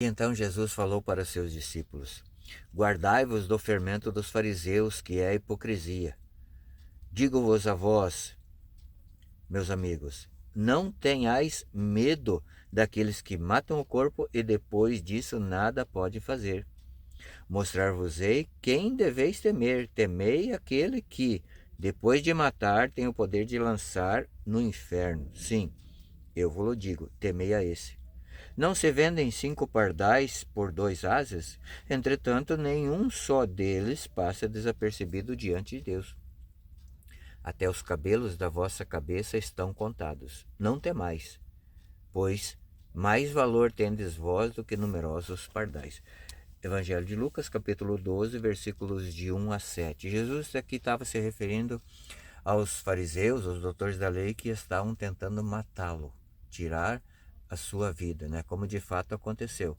E então Jesus falou para os seus discípulos: Guardai-vos do fermento dos fariseus, que é a hipocrisia. Digo-vos a vós, meus amigos, não tenhais medo daqueles que matam o corpo e depois disso nada pode fazer. Mostrar-vos-ei quem deveis temer. Temei aquele que, depois de matar, tem o poder de lançar no inferno. Sim, eu vos digo, temei a esse. Não se vendem 5 pardais por 2 asas? Entretanto, nenhum só deles passa desapercebido diante de Deus. Até os cabelos da vossa cabeça estão contados. Não temais, pois mais valor tendes vós do que numerosos pardais. Evangelho de Lucas, capítulo 12, versículos de 1 a 7. Jesus aqui estava se referindo aos fariseus, aos doutores da lei, que estavam tentando matá-lo, tirar a sua vida, né? Como de fato aconteceu.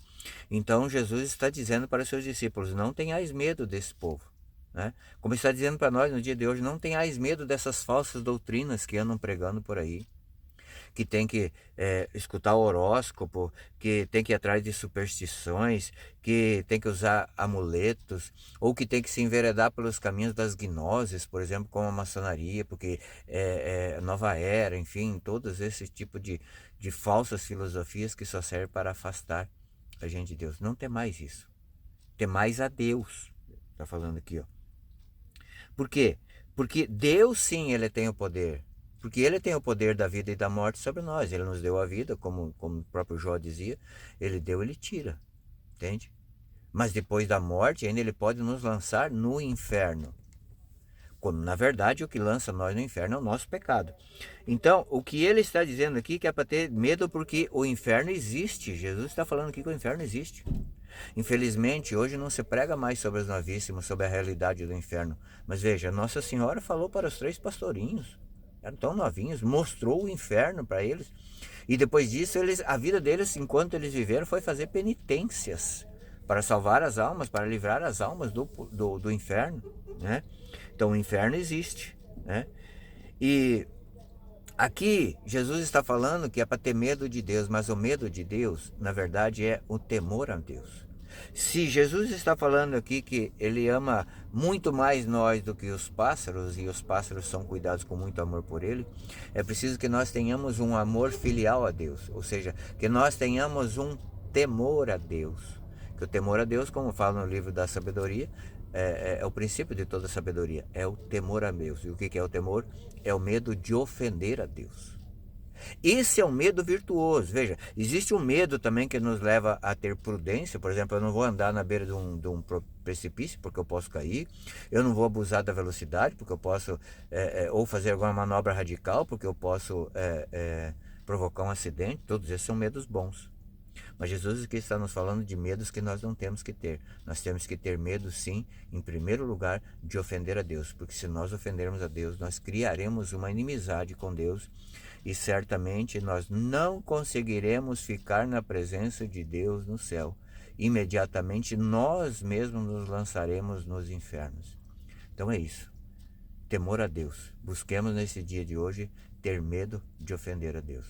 Então Jesus está dizendo para os seus discípulos: não tenhais medo desse povo. Né? Como está dizendo para nós no dia de hoje, não tenhais medo dessas falsas doutrinas que andam pregando por aí, que tem que escutar o horóscopo, que tem que ir atrás de superstições, que tem que usar amuletos, ou que tem que se enveredar pelos caminhos das gnoses, por exemplo, como a maçonaria, porque é nova era, enfim, todos esse tipo de falsas filosofias que só servem para afastar a gente de Deus. Não tem mais isso. Tem mais a Deus. Está falando aqui, ó. Por quê? Porque Deus sim, ele tem o poder. Porque ele tem o poder da vida e da morte sobre nós. Ele nos deu a vida, como o próprio Jó dizia. Ele deu, ele tira. Entende? Mas depois da morte, ainda ele pode nos lançar no inferno. Quando, na verdade, o que lança nós no inferno é o nosso pecado. Então, o que ele está dizendo aqui que é para ter medo porque o inferno existe. Jesus está falando aqui que o inferno existe. Infelizmente, hoje não se prega mais sobre os novíssimos, sobre a realidade do inferno. Mas veja, Nossa Senhora falou para os 3 pastorinhos, eram tão novinhos, mostrou o inferno para eles. E depois disso, a vida deles, enquanto eles viveram, foi fazer penitências para salvar as almas, para livrar as almas do inferno. Né? Então o inferno existe. Né? E aqui Jesus está falando que é para ter medo de Deus, mas o medo de Deus, na verdade, é o temor a Deus. Se Jesus está falando aqui que ele ama muito mais nós do que os pássaros, e os pássaros são cuidados com muito amor por ele, é preciso que nós tenhamos um amor filial a Deus, ou seja, que nós tenhamos um temor a Deus. Que o temor a Deus, como fala no livro da sabedoria, é o princípio de toda sabedoria, é o temor a Deus. E o que é o temor? É o medo de ofender a Deus. Esse é um medo virtuoso. Veja, existe um medo também que nos leva a ter prudência. Por exemplo, eu não vou andar na beira de um precipício porque eu posso cair. Eu não vou abusar da velocidade porque eu posso, ou fazer alguma manobra radical porque eu posso provocar um acidente. Todos esses são medos bons. Mas Jesus aqui está nos falando de medos que nós não temos que ter. Nós temos que ter medo, sim, em primeiro lugar, de ofender a Deus. Porque se nós ofendermos a Deus, nós criaremos uma inimizade com Deus e certamente nós não conseguiremos ficar na presença de Deus no céu. Imediatamente nós mesmos nos lançaremos nos infernos. Então é isso. Temor a Deus. Busquemos nesse dia de hoje ter medo de ofender a Deus.